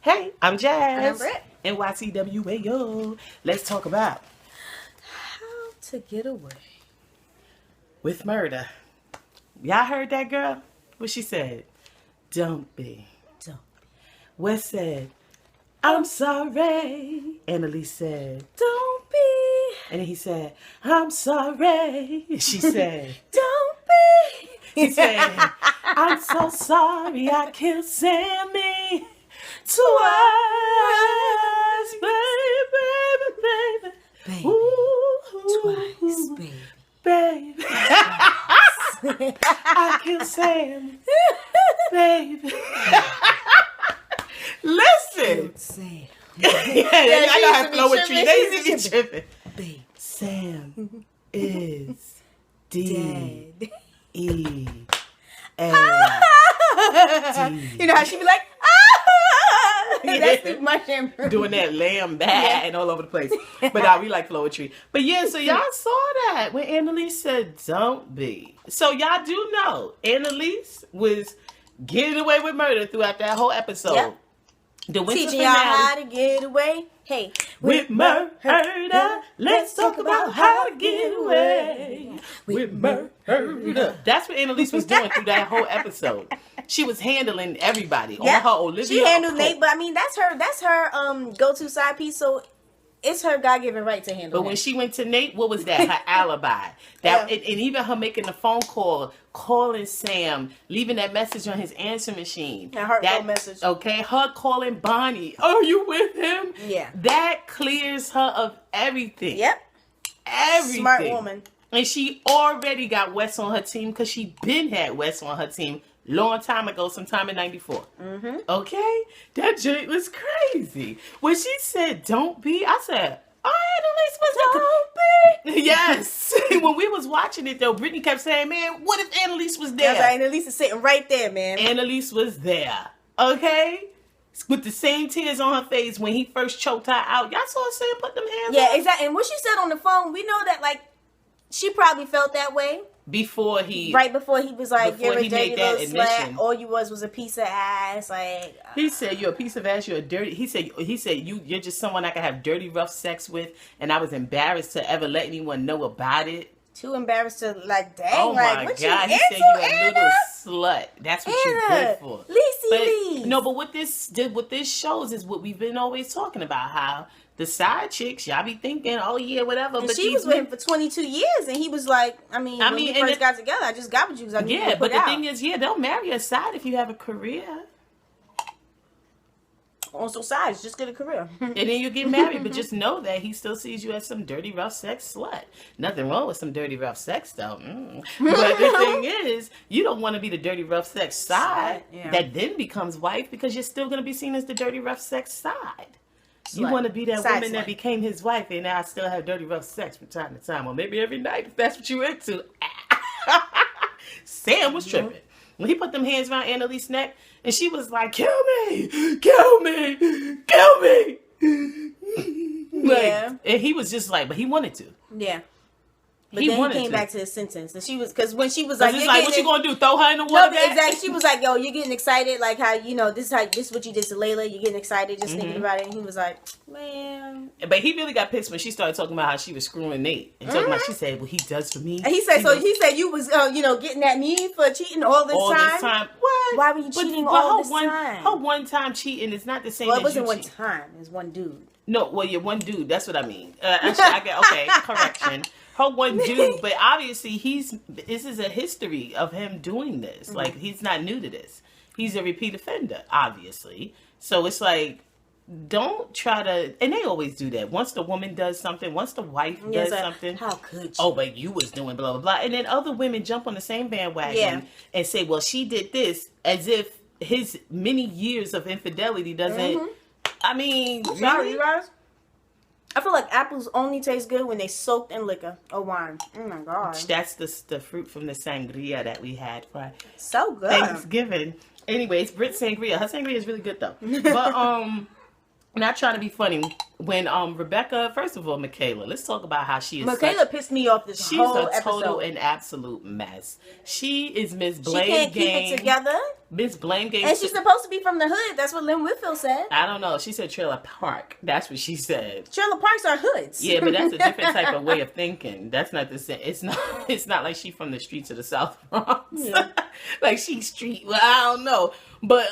Hey, I'm Jazz. And I'm Britt. NYCWAO. Let's talk about how to get away with murder. Y'all heard that girl? What she said? Don't be. Don't. Wes said, I'm sorry. Annalise said, Don't be. and then he said, I'm sorry. She said, Don't be. he said, I'm so sorry I killed Sammy twice, baby. Baby. Ooh, Twice, baby. baby. I killed Sammy, baby. Listen. Sam. I got her poetry. They used to be tripping. Baby. Sam is D Dead. E A D. You know how she be like, ah! That's Yeah. too much improve. Doing that lamb bad and all over the place. But we like poetry. But yeah, so y'all saw that when Annalise said, don't be. So y'all do know Annalise was getting away with murder throughout that whole episode. Yep. The winter Teaching y'all finale, how to get away. Hey, with murder, let's talk about how to get away. With murder. That's what Annalise was doing through that whole episode. She was handling everybody. Yeah. On her Olivia. She handled Pope. Nate, but I mean that's her go-to side piece, so it's her God-given right to handle. But when she went to Nate, what was that? Her alibi. That and even her making the phone call, calling Sam, leaving that message on his answer machine. A heartfelt message. Okay, her calling Bonnie. Are you with him? Yeah. That clears her of everything. Yep. Everything. Smart woman. And she already got Wes on her team because she been had Wes on her team long time ago, sometime in 94. Mm-hmm. Okay? That joint was crazy. When she said, don't be, I said, Annalise was don't be. Yes. When we was watching it, though, Brittany kept saying, man, what if Annalise was there? That's right, Annalise is sitting right there, man. Annalise was there. Okay? With the same tears on her face when he first choked her out. Y'all saw her saying, put them hands Yeah, up? exactly. And what she said on the phone, we know that, like, she probably felt that way. Before he... Right before he was like, before you're a he dirty made that little slut. admission. All you was a piece of ass. Like, He said, you're a piece of ass, you're a dirty... He said you're just someone I could have dirty, rough sex with, and I was embarrassed to ever let anyone know about it. too embarrassed to, like, dang, Oh like, my what God, you he said into, you're a Anna? little slut. That's what you're good for. Lacey. No, but what this shows is what we've been always talking about, how the side chicks, y'all be thinking, oh yeah, whatever. And but she was with him for 22 years, and he was like, when we first got together, I just got with you because I knew you yeah, would but put the out. thing is, they'll marry a side if you have a career. Also, sides, just get a career. And then you get married, but just know that he still sees you as some dirty, rough sex slut. Nothing wrong with some dirty, rough sex, though. But the thing is, you don't want to be the dirty, rough sex side that then becomes wife, because you're still going to be seen as the dirty, rough sex side. You want to be that woman that became his wife, and now I still have dirty, rough sex from time to time, or maybe every night if that's what you're into. Sam was tripping. When he put them hands around Annalise's neck, and she was like, kill me, kill me, kill me. Yeah. And he was just like, but he wanted to. Yeah. But He then wanted he came to. back to his sentence. And she was, because when she was like, It's like, what you going to do, throw her in the water? No, exactly. She was like, yo, you're getting excited. Like how, this is what you did to Layla. You're getting excited just thinking about it. And he was like, man. But he really got pissed when she started talking about how she was screwing Nate. And talking about, she said, well, he does for me. And he said, you was, getting at me for cheating all this time? What? Why were you cheating all this time? Her one time cheating is not the same Well, as it wasn't you one cheating. time. It was one dude. No, well, you're one dude. That's what I mean. Actually, I get, okay, correction. Her one dude, but obviously this is a history of him doing this. Like, he's not new to this. He's a repeat offender, obviously. So it's like, don't try to, and they always do that. Once the woman does something, once the wife does something. How could you? Oh, but you was doing blah, blah, blah. And then other women jump on the same bandwagon and say, well, she did this, as if his many years of infidelity doesn't, I mean, Sorry, really? you guys. I feel like apples only taste good when they soaked in liquor or wine. Oh my god. That's the fruit from the sangria that we had for So good. Thanksgiving. Anyways, Britt sangria. Her sangria is really good though. But not trying to be funny. When Rebecca, first of all, Michaela, let's talk about how she is. Michaela pissed me off this whole episode. She's a total and absolute mess. She is Miss Blame Game. She can't keep it together. Miss Blame Game. And she's supposed to be from the hood. That's what Lynn Whitfield said. I don't know. She said Trailer Park. That's what she said. Trailer Parks are hoods. Yeah, but that's a different type of way of thinking. That's not the same. It's not like she from the streets of the South Bronx. Yeah. Like she's street. Well, I don't know. But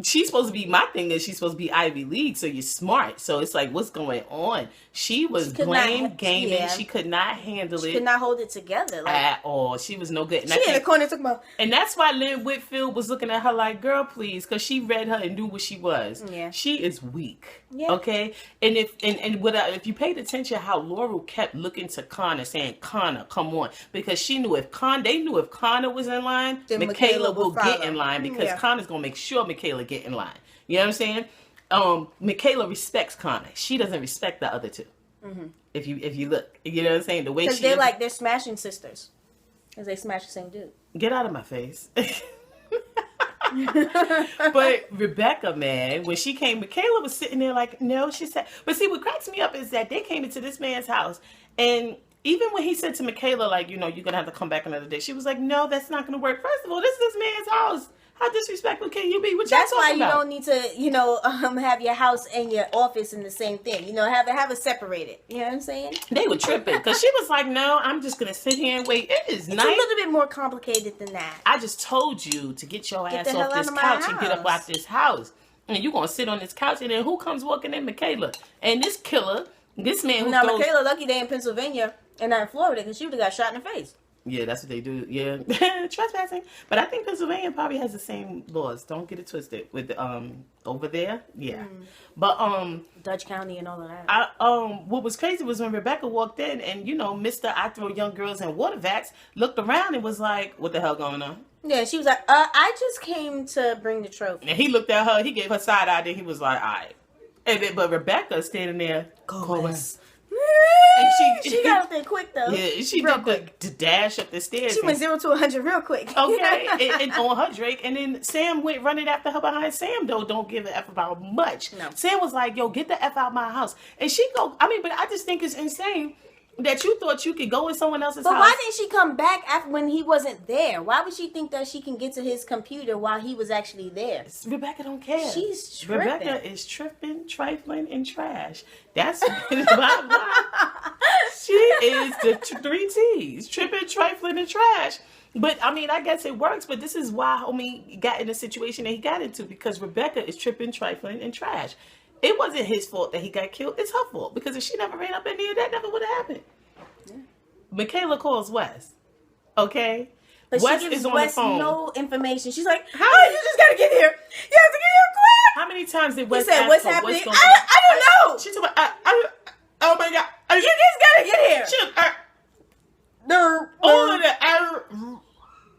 she's supposed to be, my thing is she's supposed to be Ivy League, so you're smart. So it's like, what's going on? She was blame gaming. Yeah. She could not handle it. She could not hold it together. Like, at all. She was no good. And she in the corner talking about. And that's why Lynn Whitfield was looking at her like, girl, please, because she read her and knew what she was. Yeah. She is weak. Yeah. Okay? And if you paid attention how Laurel kept looking to Connor, saying, Connor, come on. Because she knew they knew if Connor was in line, then Michaela will get in line, because Connor's going to make sure Michaela get in line. You know what I'm saying? Michaela respects Connor. She doesn't respect the other two. Mm-hmm. If you look, you know what I'm saying? The way because they're smashing sisters, because they smash the same dude. Get out of my face. But Rebecca, man, when she came, Michaela was sitting there like, no, she said. But see, what cracks me up is that they came into this man's house, and even when he said to Michaela, like, you know, you're gonna have to come back another day, she was like, no, that's not gonna work. First of all, this is this man's house. How disrespectful can you be? That's why you don't need to, have your house and your office in the same thing. You know, have it separated. You know what I'm saying? They were tripping because she was like, "No, I'm just gonna sit here and wait." It's nice. A little bit more complicated than that. I just told you to get your ass off this couch and get up out this house, and you gonna sit on this couch, and then who comes walking in? Michaela and this killer, this man who. Now Michaela, lucky they in Pennsylvania and not in Florida, because she would have got shot in the face. Yeah, that's what they do. Yeah, trespassing. But I think Pennsylvania probably has the same laws. Don't get it twisted with over there. Yeah, but Dutch County and all of that. What was crazy was when Rebecca walked in, and Mr. I throw young girls in water vats looked around and was like, "What the hell going on?" Yeah, she was like, "I just came to bring the trophy." And he looked at her. He gave her side eye. Then he was like, "All right." But Rebecca standing there, go West. And she got up there quick though. Yeah, she did the dash up the stairs. She went 0 to 100 real quick. Okay, and on her Drake, and then Sam went running after her behind. Sam though don't give a f about much. No. Sam was like, "Yo, get the f out of my house," and she go. I mean, but I just think it's insane that you thought you could go in someone else's house. But why didn't she come back after when he wasn't there? Why would she think that she can get to his computer while he was actually there? Rebecca don't care. She's tripping. Rebecca is tripping, trifling, and trash. That's why. She is the 3 T's. Tripping, trifling, and trash. But, I mean, I guess it works. But this is why homie got in the situation that he got into. Because Rebecca is tripping, trifling, and trash. It wasn't his fault that he got killed. It's her fault. Because if she never ran up in there, that never would have happened. Yeah. Michaela calls Wes. Okay? But Wes she gives is on Wes the phone. No information. She's like, "Oh, you just gotta get here. You have to get here quick." How many times did Wes said, ask "What's her happening?" What's going on? I don't know. She told me, oh my God. You just gotta get here.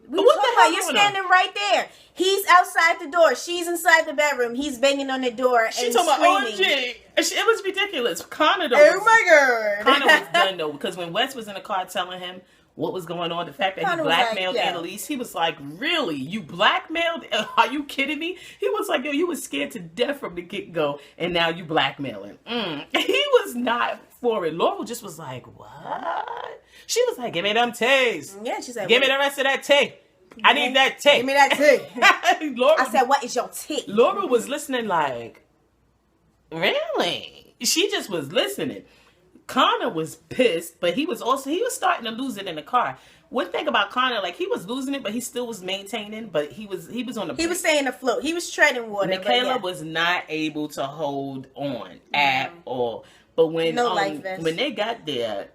What the hell? You're standing right there. He's outside the door. She's inside the bedroom. He's banging on the door and screaming. OMG. It was ridiculous. Connor though. Oh my God. Connor was done though, because when Wes was in the car telling him what was going on, the fact that he blackmailed Annalise, he was like, "Really? You blackmailed? Are you kidding me?" He was like, "Yo, you was scared to death from the get-go, and now you blackmailing." He was not for it. Laurel just was like, "What?" She was like, "Give me them teas." Yeah, she said, "Give me the rest of that tea. I need that tea. Give me that tea." Laurel, I said, "What is your tea?" Laurel was listening like, really? She just was listening. Connor was pissed, but he was starting to lose it in the car. One thing about Connor, like, he was losing it, but he still was maintaining. But he was on the. He was staying afloat. He was treading water. Michaela was not able to hold on at all. But when they got there,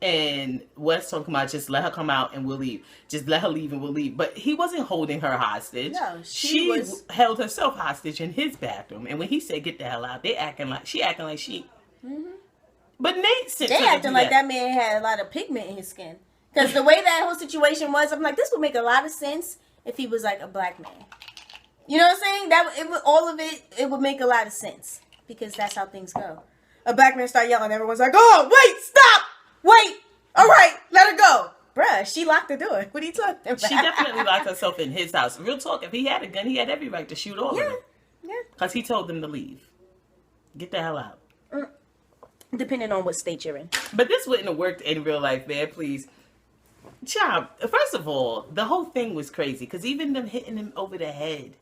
and Wes talking about just let her come out and we'll leave. Just let her leave and we'll leave. But he wasn't holding her hostage. No, she held herself hostage in his bathroom. And when he said get the hell out, she acting like she. Mm-hmm. But Nate said they acting like that man had a lot of pigment in his skin. Because the way that whole situation was, I'm like, this would make a lot of sense if he was like a black man. You know what I'm saying? It would make a lot of sense. Because that's how things go. A black man start yelling, everyone's like, "Oh, wait, stop! Wait! All right, let her go." Bruh, she locked the door. What are you talking about? She definitely locked herself in his house. Real talk, if he had a gun, he had every right to shoot all of them. Yeah. Because he told them to leave. Get the hell out. Depending on what state you're in. But this wouldn't have worked in real life, man. Please. Child, first of all, the whole thing was crazy. Because even them hitting him over the head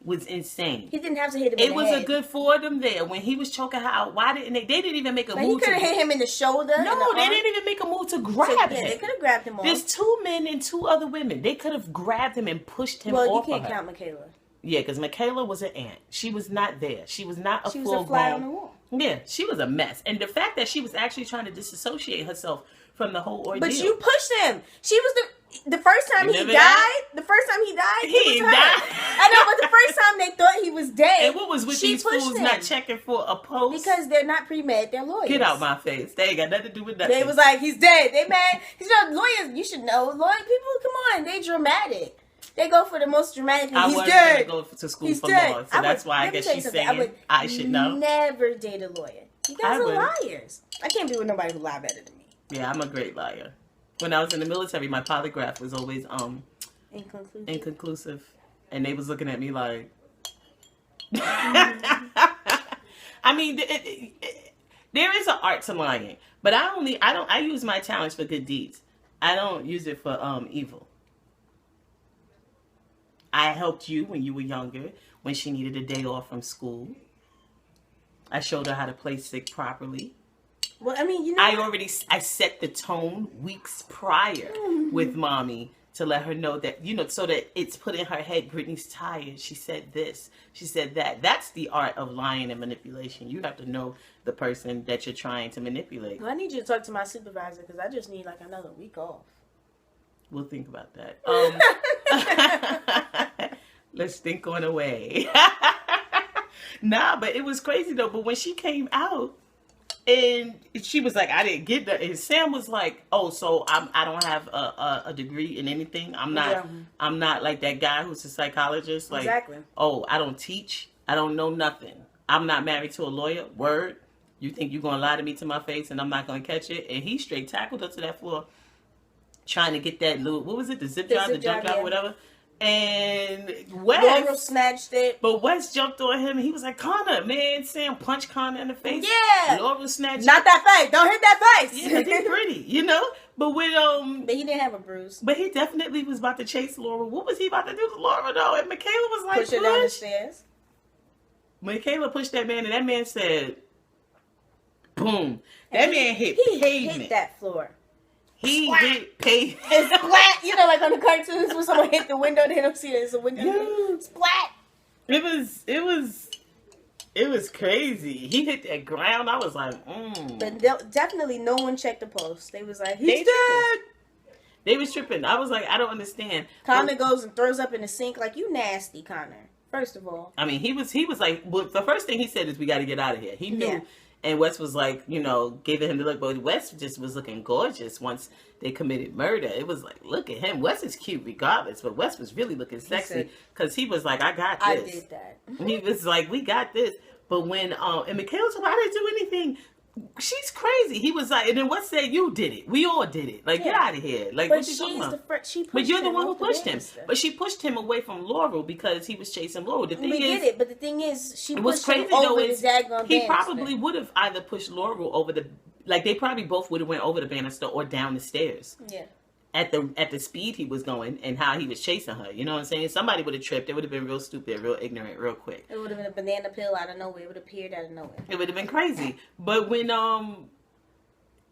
was insane. He didn't have to hit him in the head. It was a good for them there. When he was choking her out, why didn't they? They didn't even make a move. He could have hit him in the shoulder. No, they didn't even make a move to grab him. They could have grabbed him off. There's 2 men and 2 other women. They could have grabbed him and pushed him off. Well, you can't count Michaela. Yeah, because Michaela was an ant. She was not there. She was not a full She was a fly on the wall. Yeah, she was a mess. And the fact that she was actually trying to disassociate herself from the whole ordeal. But you pushed him. She was the first time he died. The first time he died, he was died. I know, but the first time they thought he was dead. And what was with these fools not checking for a pulse? Because they're not pre-med, they're lawyers. Get out my face. They ain't got nothing to do with nothing. They was like, he's dead. They mad. You know, lawyers, you should know. Lawyer people, come on, they dramatic. They go for the most dramatic. I wasn't going to go to school for law, so that's why I guess she's saying I should know. Never date a lawyer. You guys are liars. I can't be with nobody who lie better than me. Yeah, I'm a great liar. When I was in the military, my polygraph was always inconclusive, and they was looking at me like. I mean, there is an art to lying, but I use my talents for good deeds. I don't use it for evil. I helped you when you were younger, when she needed a day off from school. I showed her how to play sick properly. Well, I mean, you know, I set the tone weeks prior with mommy to let her know that, you know, so that it's put in her head, Brittany's tired. She said this. She said that. That's the art of lying and manipulation. You have to know the person that you're trying to manipulate. Well, I need you to talk to my supervisor because I just need like another week off. We'll think about that. Let's think on a way. Nah, but it was crazy though. But when she came out and she was like, I didn't get that. And Sam was like, oh, so I don't have a degree in anything. I'm not like that guy who's a psychologist. Like, exactly. Oh, I don't teach. I don't know nothing. I'm not married to a lawyer. Word. You think you're going to lie to me to my face and I'm not going to catch it? And he straight tackled her to that floor trying to get that little, what was it? The zip drive, the jump drive, whatever. And Wes snatched it. But Wes jumped on him and he was like, Connor, man, Sam punched Connor in the face. Yeah. Laurel snatched Not that face. Don't hit that face. Yeah, he's pretty, you know? But when But he didn't have a bruise. But he definitely was about to chase Laurel. What was he about to do to Laurel though? And Michaela was like, push her down the stairs. Michaela pushed that man and that man said, boom. That man hit pavement. Hit that floor. He hit pavement. It's splat. You know, like on the cartoons when someone hit the window, they don't see it. It's a window. Yeah. Splat. It was crazy. He hit that ground. I was like, But definitely no one checked the pulse. They was like, he's dead. They was tripping. I was like, I don't understand. Connor goes and throws up in the sink like, you nasty, Connor. First of all. I mean, he was like, well, the first thing he said is we got to get out of here. He knew. Yeah. And Wes was like, you know, giving him the look. But Wes just was looking gorgeous once they committed murder. It was like, look at him. Wes is cute regardless. But Wes was really looking sexy because he was like, I got this. I did that. He was like, we got this. But when, and Michaela said, I didn't do anything. She's crazy. He was like, and then Wes said, you did it. We all did it. Like, get out of here. Like, what you talking about? But you're the one who pushed him. But she pushed him away from Laurel because he was chasing Laurel. The thing is, but the thing is, she pushed him over the daggone he probably would have either pushed Laurel over the, like, they probably both would have went over the banister or down the stairs. Yeah. At the speed he was going and how he was chasing her. You know what I'm saying? Somebody would have tripped. It would have been real stupid, real ignorant, real quick. It would have been a banana peel out of nowhere. It would have appeared out of nowhere. It would have been crazy. But when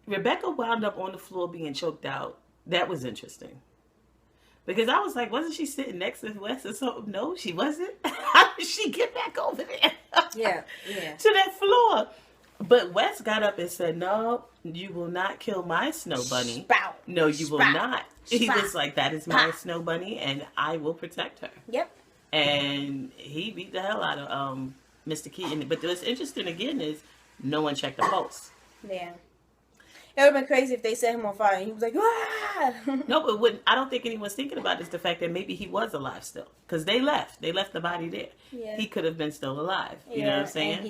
Rebecca wound up on the floor being choked out, that was interesting. Because I was like, wasn't she sitting next to Wes or something? No, she wasn't. How did she get back over there? Yeah. To that floor. But Wes got up and said, no, you will not kill my snow bunny. Spout. No, you will not. Spout. He was like, that is my snow bunny and I will protect her. Yep. And he beat the hell out of Mr. Keaton. But what's interesting again is no one checked the pulse. Yeah. It would have been crazy if they set him on fire and he was like, ah! No, but what I don't think anyone's thinking about is the fact that maybe he was alive still. Because they left. They left the body there. Yeah. He could have been still alive. You know what I'm saying? And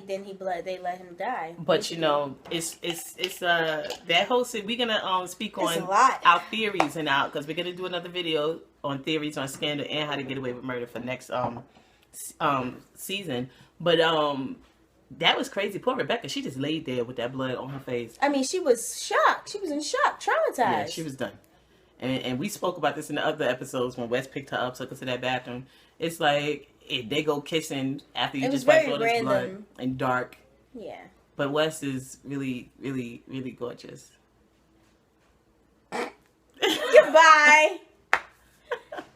they let him die. But you know, it's that whole we're gonna speak on our theories and out because we're gonna do another video on theories on scandal and how to get away with murder for next season. But that was crazy. Poor Rebecca. She just laid there with that blood on her face. I mean, she was shocked. She was in shock, traumatized. Yeah, she was done. And we spoke about this in the other episodes when Wes picked her up, took her to that bathroom. It's like they go kissing after you just wiped all this blood and dark. Yeah. But Wes is really, really, really gorgeous. Goodbye.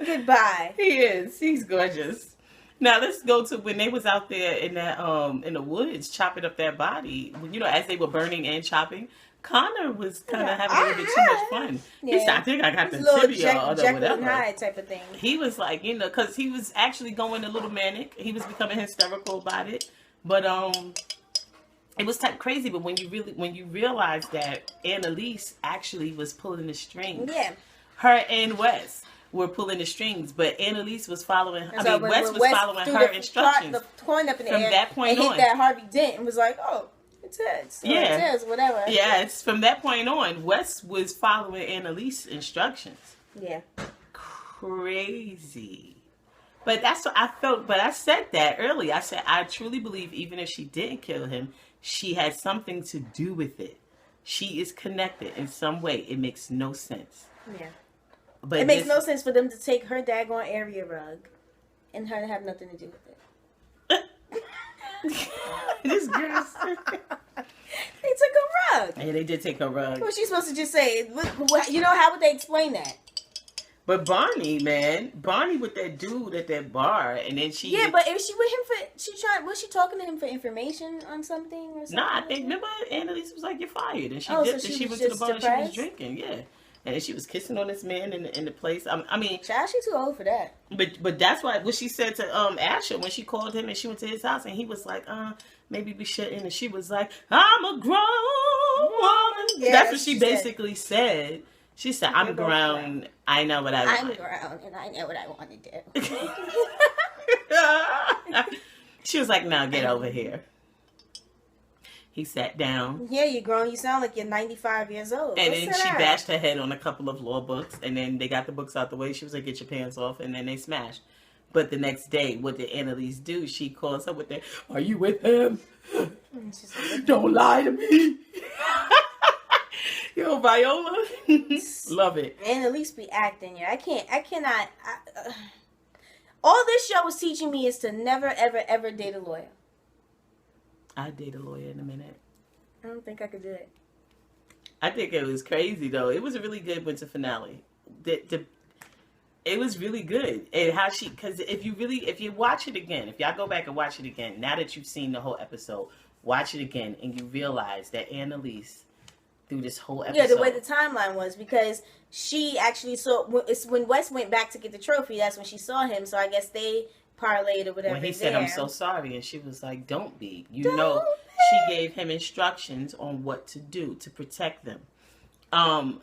Goodbye. He is. He's gorgeous. Now let's go to when they was out there in that in the woods chopping up that body. You know, as they were burning and chopping, Connor was kind of having a little bit too much fun. Yeah. He said, I think I got the tibia or whatever. Hyde type of thing. He was like, you know, because he was actually going a little manic. He was becoming hysterical about it. But it was type crazy. But when you realize that Annalise actually was pulling the strings. Yeah. Her and Wes were pulling the strings, but Annalise was following. Wes was following her instructions. The coin up in the from air that point and on, hit that Harvey Dent and was like, "Oh, it's heads. Yeah, it's whatever." Yeah, it's from that point on. Wes was following Annalise's instructions. Yeah, crazy. But that's what I felt. But I said that earlier. I said I truly believe even if she didn't kill him, she had something to do with it. She is connected in some way. It makes no sense. Yeah. But it makes no sense for them to take her daggone area rug and her to have nothing to do with it. This girl. They took her rug. Yeah, they did take her rug. What was she supposed to just say? You know, how would they explain that? But Barney, man, Barney with that dude at that bar, and then she. Yeah, but if she with him was she talking to him for information on something or something? Nah, I think remember Annalise was like, "You're fired," and she dipped, and she went to the bar and she was drinking. Yeah. And she was kissing on this man in the place. I mean, child, she's too old for that. But that's what she said to Asher when she called him and she went to his house and he was like, maybe we shouldn't. And she was like, I'm a grown woman. Yeah, that's what she basically said. She said, I'm grown. I know what I want. I'm grown and I know what I want to do. She was like, now get over here. He sat down. Yeah, you're grown. You sound like you're 95 years old. And then she bashed her head on a couple of law books. And then they got the books out the way. She was like, get your pants off. And then they smashed. But the next day, what did Annalise do? She calls her with that, are you with him? Don't lie to me. Yo, Viola. Love it. Annalise be acting. Yeah, I cannot. All this show was teaching me is to never, ever, ever date a lawyer. I'd date a lawyer in a minute. I don't think I could do it. I think it was crazy though. It was a really good winter finale. It was really good. And how because if you watch it again, if y'all go back and watch it again, now that you've seen the whole episode, watch it again and you realize that Annalise through this whole episode. Yeah, the way the timeline was, because she actually saw when Wes went back to get the trophy, that's when she saw him. So I guess they parlayed or whatever. When he said, I'm so sorry, and she was like, don't be. She gave him instructions on what to do to protect them. And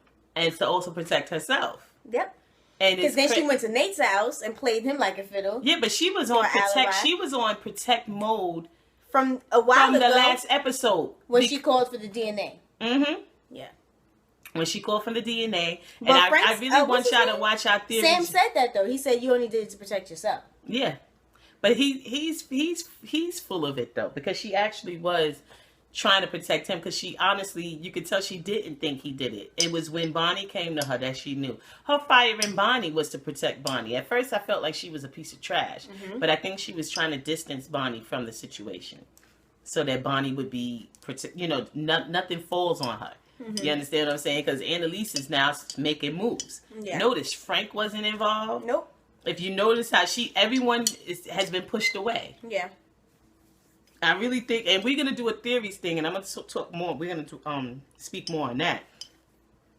to also protect herself. Yep. Because then she went to Nate's house and played him like a fiddle. Yeah, but she was on protect. She was on protect mode from a while ago. From the last episode when she called for the DNA. Mm-hmm. Yeah. When she called for the DNA, and I really want y'all to watch our theory. Sam said that though. He said you only did it to protect yourself. Yeah, but he's full of it though, because she actually was trying to protect him, because she honestly, you could tell she didn't think he did it. It was when Bonnie came to her that she knew. Her firing Bonnie was to protect Bonnie. At first I felt like she was a piece of trash, but I think she was trying to distance Bonnie from the situation so that Bonnie would be, nothing falls on her. You understand what I'm saying? Because Annalise is now making moves. Yeah. Notice Frank wasn't involved. Nope. If you notice how everyone has been pushed away. Yeah. I really think, and we're gonna do a theories thing, and I'm gonna talk more. We're gonna speak more on that.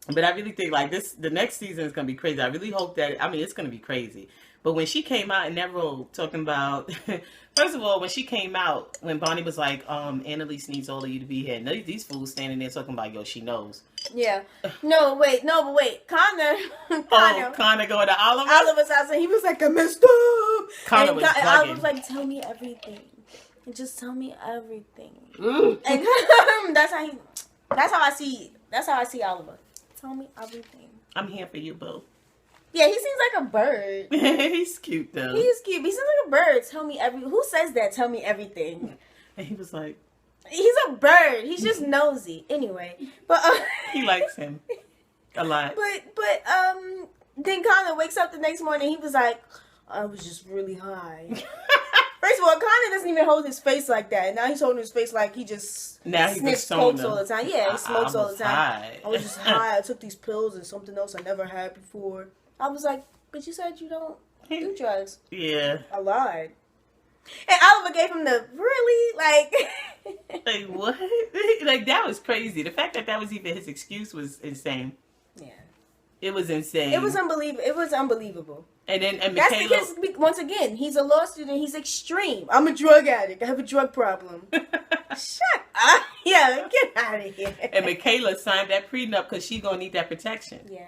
But I really think the next season is gonna be crazy. I really hope that. I mean, it's gonna be crazy. But when she came out in that role, talking about, first of all, when she came out, when Bonnie was like, Annalise needs all of you to be here. And these fools standing there talking about, yo, she knows. Yeah. No, but wait. Connor going to Oliver? Oliver's house, and he was like, I messed up. Connor was bugging. Oliver was like, tell me everything. Just tell me everything. And that's how I see Oliver. Tell me everything. I'm here for you, boo. Yeah, he seems like a bird. He's cute though. He's cute. He seems like a bird. Tell me who says that? Tell me everything. And he was like, he's a bird. He's just nosy. Anyway, but he likes him a lot. But then Connor wakes up the next morning. He was like, I was just really high. First of all, Connor doesn't even hold his face like that. Now he's holding his face like he just sniffs smokes all the time. Yeah, he smokes all the time. High. I was just high. I took these pills and something else I never had before. I was like, but you said you don't do drugs. Yeah. I lied. And Oliver gave him the really like what? Like that was crazy. The fact that was even his excuse was insane. Yeah. It was insane. It was unbelievable. And Michaela, that's because, once again, he's a law student. He's extreme. I'm a drug addict. I have a drug problem. Shut up. Yeah, get out of here. And Michaela signed that prenup because she's going to need that protection. Yeah.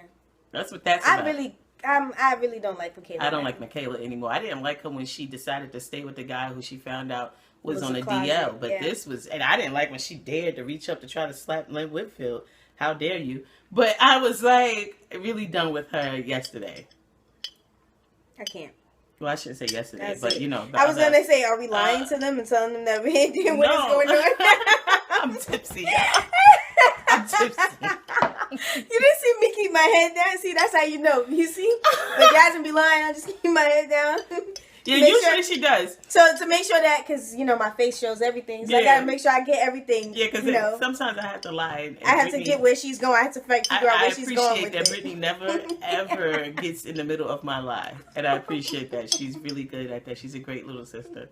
That's what that's about. I really don't like Michaela. I don't like Michaela anymore. I didn't like her when she decided to stay with the guy who she found out was on a DL. But this was, and I didn't like when she dared to reach up to try to slap Lynn Whitfield. How dare you? But I was like really done with her yesterday. I can't. Well, I shouldn't say yesterday, that's but you know. I was gonna say, are we lying to them and telling them that we ain't doing what is going on? I'm tipsy. I'm tipsy. You didn't see me keep my head down. See, that's how you know. You see, the guys would be lying. I just keep my head down. Yeah, usually she does. So to make sure that, because you know my face shows everything, so I gotta make sure I get everything. Yeah, because sometimes I have to lie. I have to get where she's going. I have to figure out where she's going. I appreciate that Brittany never ever gets in the middle of my lie, and I appreciate that. She's really good at that. She's a great little sister.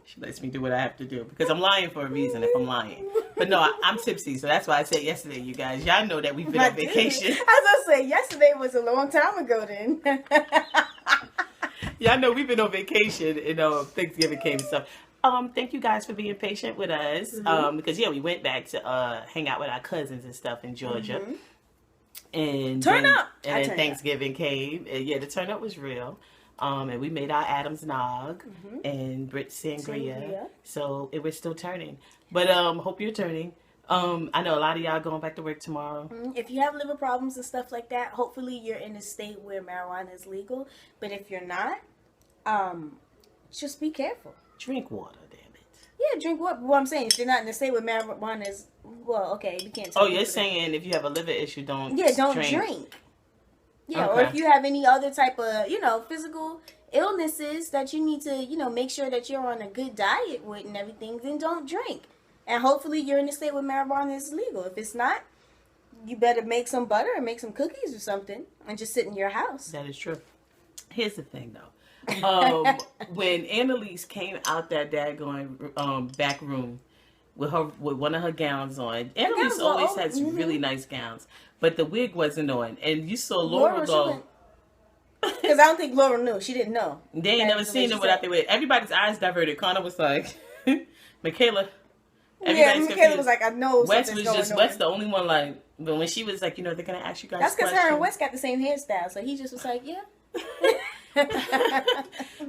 She lets me do what I have to do because I'm lying for a reason. If I'm lying, but no, I'm tipsy, so that's why I said yesterday. You guys, y'all know that we've been on vacation. I was gonna say yesterday was a long time ago. Then. Yeah, I know we've been on vacation and Thanksgiving came and stuff. Thank you guys for being patient with us. Mm-hmm. Because we went back to hang out with our cousins and stuff in Georgia. Mm-hmm. And Thanksgiving came. And the turn up was real. And we made our Adam's Nog and BRITT Sangria. So it was still turning. But hope you're turning. I know a lot of y'all going back to work tomorrow. If you have liver problems and stuff like that, hopefully you're in a state where marijuana is legal. But if you're not, just be careful. Drink water, damn it. Yeah, drink water. What I'm saying, if you're not in a state where marijuana is, well, okay, we can't. Oh, you're saying if you have a liver issue, don't. Yeah, don't drink. Yeah, okay. Or if you have any other type of, physical illnesses that you need to, make sure that you're on a good diet with and everything, then don't drink. And hopefully you're in a state where marijuana is legal. If it's not, you better make some butter and make some cookies or something and just sit in your house. That is true. Here's the thing, though. When Annalise came out that daggone back room with one of her gowns on, Annalise always has really nice gowns, but the wig wasn't on. And you saw Laura go... Because I don't think Laura knew. She didn't know. They ain't never seen them without their wig. Everybody's eyes diverted. Connor was like, Michaela... Michaela was like, I know Wes was just on. Wes the only one like, but when she was like, they're gonna ask you guys. That's because her and Wes got the same hairstyle, so he just was like, yeah.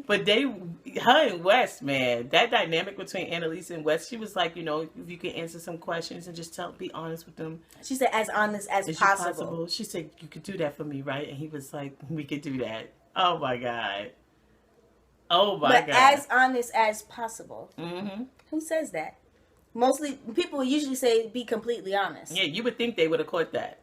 But her and Wes, man, that dynamic between Annalise and Wes, she was like, if you can answer some questions and just be honest with them. She said, as honest as possible. She said, you could do that for me, right? And he was like, we could do that. Oh my God. But as honest as possible. Mm-hmm. Who says that? Mostly, people usually say be completely honest. Yeah, you would think they would have caught that.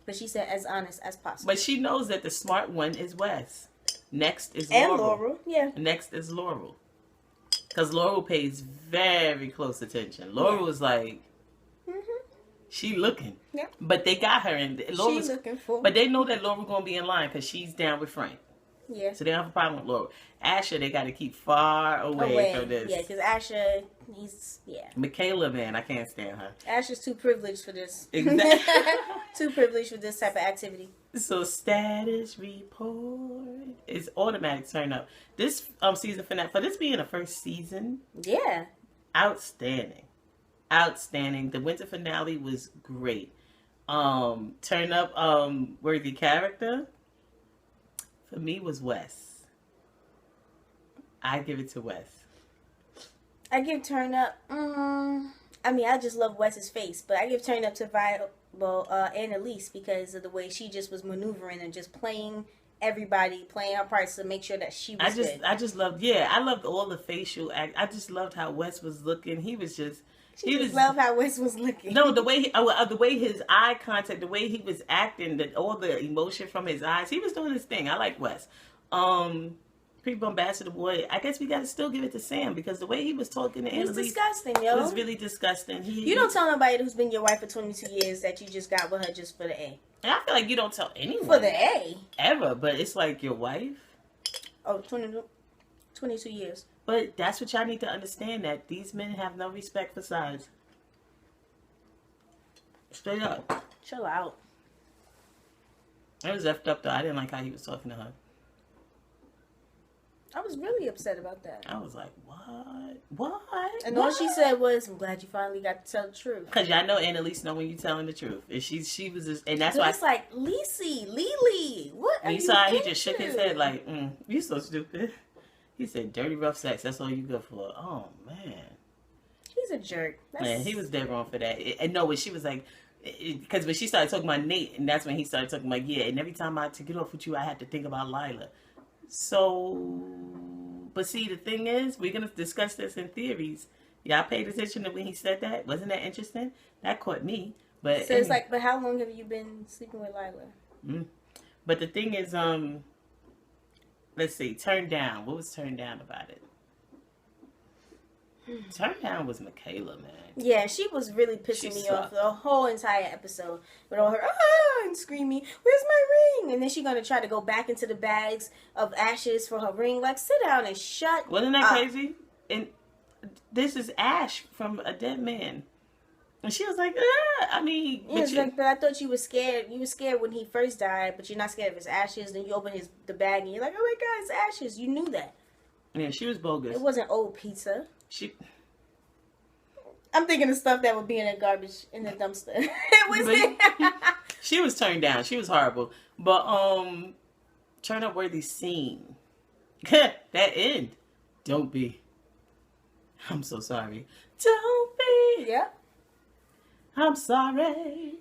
But she said as honest as possible. But she knows that the smart one is Wes. Next is Laurel. And Laurel, yeah. Next is Laurel. Because Laurel pays very close attention. Laurel was like, she looking. Yeah. But they got her in. She's looking for. But they know that Laurel going to be in line because she's down with Frank. Yeah. So they don't have a problem with Laurel. Asher, they got to keep far away from this. Yeah, because Asher, Michaela, man, I can't stand her. Asher's too privileged for this. Exactly. Too privileged for this type of activity. So status report is automatic turn up. This season finale, for this being the first season. Yeah. Outstanding. The winter finale was great. Turn up worthy character for me was Wes. I give it to Wes. I give turn up. I just love Wes's face, but I give turn up to Annalise because of the way she just was maneuvering and just playing everybody playing her parts to make sure that she was good. I just loved, I loved all the facial act. I just loved how Wes was looking. He was just, love how Wes was looking. No, the way his eye contact, the way he was acting, all the emotion from his eyes, he was doing his thing. I like Wes. Pretty bombastic boy. I guess we got to still give it to Sam because the way he was talking to Annalise, he's disgusting, yo. It was really disgusting. You don't tell nobody who's been your wife for 22 years that you just got with her just for the A. And I feel like you don't tell anyone for the A ever, but it's like your wife. Oh, 22 years. But that's what y'all need to understand, that these men have no respect for size. Straight up. Chill out. It was effed up though. I didn't like how he was talking to her. I was really upset about that. I was like, what? What? And all she said was, I'm glad you finally got to tell the truth. Because y'all know Annalise know when you're telling the truth. And she was just, and that's why. It's like, Lily, what are you saw he just shook his head like, you so stupid. He said, dirty, rough sex, that's all you good for. Oh, man. He's a jerk. Man, he was dead wrong for that. And no, when she was like, because when she started talking about Nate, and that's when he started talking about, and every time I had to get off with you, I had to think about Lila. So, but see, the thing is, we're going to discuss this in theories. Y'all paid attention to when he said that? Wasn't that interesting? That caught me. But so it's like, but how long have you been sleeping with Lila? But the thing is, let's see, turned down. What was turned down about it? Turned down was Michaela, man. Yeah, she was really pissing me off the whole entire episode with all her and screaming, "Where's my ring?" And then she's gonna try to go back into the bags of ashes for her ring. Like, sit down and shut. Wasn't that crazy? And this is ash from a dead man. And she was like, I mean, but I thought you were scared. You were scared when he first died, but you're not scared of his ashes. Then you open the bag and you're like, oh my God, it's ashes. You knew that. Yeah, she was bogus. It wasn't old pizza. I'm thinking of stuff that would be in the garbage in the dumpster. It was. She was turned down. She was horrible. But turn up worthy scene. That end. Don't be. I'm so sorry. Don't be. Yeah. I'm sorry.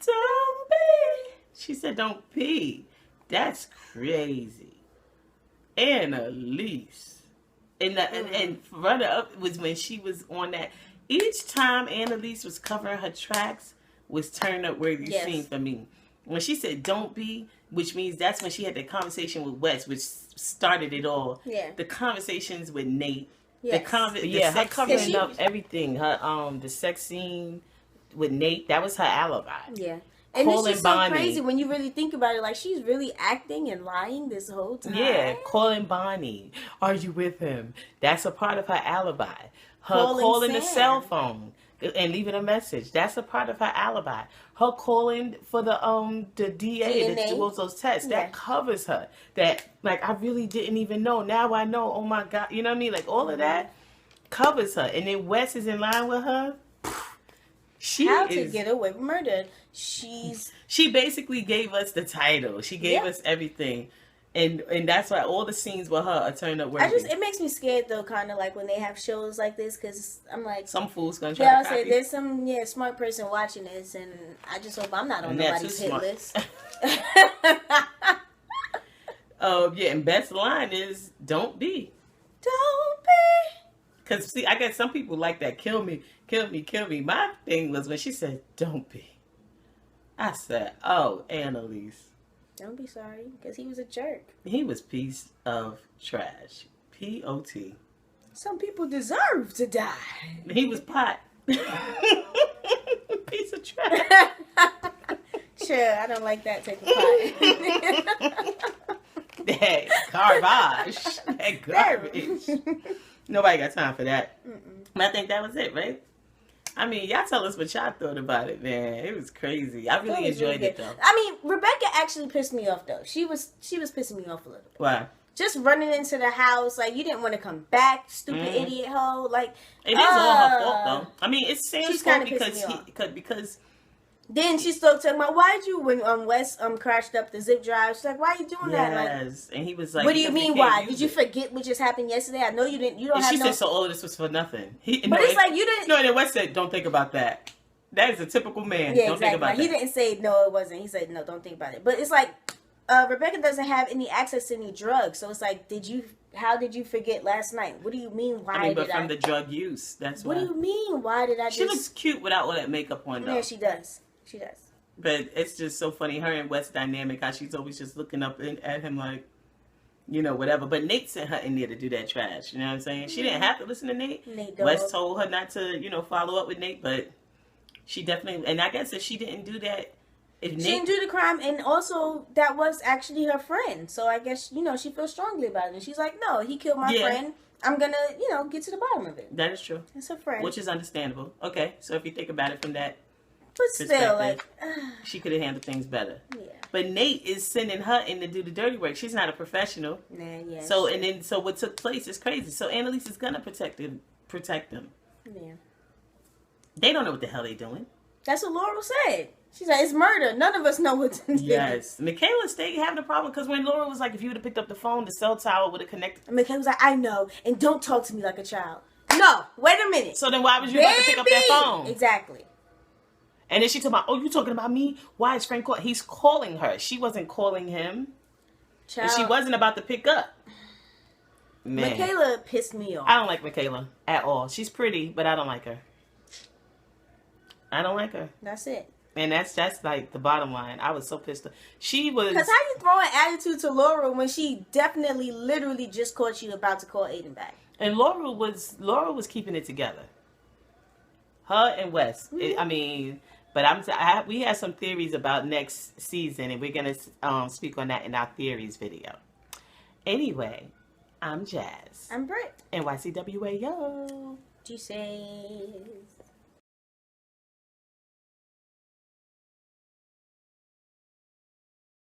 Don't be. She said don't be. That's crazy. Annalise. And runner up was when she was on that. Each time Annalise was covering her tracks was turn up worthy scene for me. When she said don't be, which means that's when she had the conversation with Wes, which started it all. Yeah. The conversations with Nate. Yes. Her covering up everything. Her the sex scene with Nate, that was her alibi. Yeah. And it's just so crazy when you really think about it. Like, she's really acting and lying this whole time. Yeah, calling Bonnie. Are you with him? That's a part of her alibi. Her calling the cell phone and leaving a message. That's a part of her alibi. Her calling for the DA to do those tests. Yeah. That covers her. That, like, I really didn't even know. Now I know. Oh, my God. You know what I mean? Like, all of that covers her. And then Wes is in line with her. How to get away with murder. She basically gave us the title. She gave us everything. And that's why all the scenes with her are turned up worthy. It makes me scared though, kind of like when they have shows like this, because I'm like, some fool's gonna try to copy. There's some smart person watching this, and I just hope I'm not on nobody's hit list. And best line is don't be. Because see, I guess some people like that. Kill me, kill me, kill me. My thing was when she said don't be. I said, oh, Annalise. Don't be sorry, because he was a jerk. He was piece of trash. P-O-T. Some people deserve to die. He was pot. Piece of trash. Sure, I don't like that type of pot. That garbage. That garbage. Nobody got time for that. I think that was it, right? I mean, y'all tell us what y'all thought about it, man. It was crazy. I really enjoyed it, though. I mean, Rebecca actually pissed me off, though. She was pissing me off a little bit. Why? Just running into the house, like, you didn't want to come back, stupid idiot hoe. Like, it is all her fault, though. I mean, it's Sam's fault because then she still talking about, why'd you, when Wes crashed up the zip drive, she's like, why are you doing that? Like, and he was like, what do you mean why? Did you forget what just happened yesterday? I know you didn't, you don't have she said, so all of this was for nothing. It's like, you didn't. No, and then Wes said, don't think about that. That is a typical man. Yeah, don't think about that. He didn't say, no, it wasn't. He said, no, don't think about it. But it's like, Rebecca doesn't have any access to any drugs. So it's like, how did you forget last night? What do you mean? Why but from the drug use, that's what why. do you mean? Why did I She looks cute without all that makeup on, though. Yeah, she does. She does. But it's just so funny, her and Wes dynamic, how she's always just looking up at him like, you know, whatever. But Nate sent her in there to do that trash. You know what I'm saying? She didn't have to listen to Nate. Wes told her not to, you know, follow up with Nate, but she definitely, and I guess if she didn't do that, she didn't do the crime, and also that was actually her friend. So I guess, you know, she feels strongly about it. And she's like, no, he killed my friend. I'm gonna, you know, get to the bottom of it. That is true. It's her friend. Which is understandable. Okay, so if you think about it from that but still, like, she could have handled things better. Yeah. But Nate is sending her in to do the dirty work. She's not a professional. Nah, yeah. So so what took place is crazy. So Annalise is gonna protect them. Yeah. They don't know what the hell they're doing. That's what Laura said. She's like, it's murder. None of us know what to do. Yes. Michaela stayed having a problem because when Laura was like, if you would have picked up the phone, the cell tower would have connected. And Michaela was like, I know. And don't talk to me like a child. No. Wait a minute. So then why was you about to pick up that phone? Exactly. And then she talking about, oh, you talking about me? Why is Frank calling? He's calling her. She wasn't calling him. Child. And she wasn't about to pick up. Man. Michaela pissed me off. I don't like Michaela at all. She's pretty, but I don't like her. I don't like her. That's it. And that's like the bottom line. I was so pissed off. She was... Because how you throw an attitude to Laura when she definitely, literally just caught you about to call Aiden back? And Laura was keeping it together. Her and Wes. Mm-hmm. I mean... But we have some theories about next season, and we're going to speak on that in our theories video. Anyway, I'm Jazz. I'm Britt. NYCWA, yo. Juices.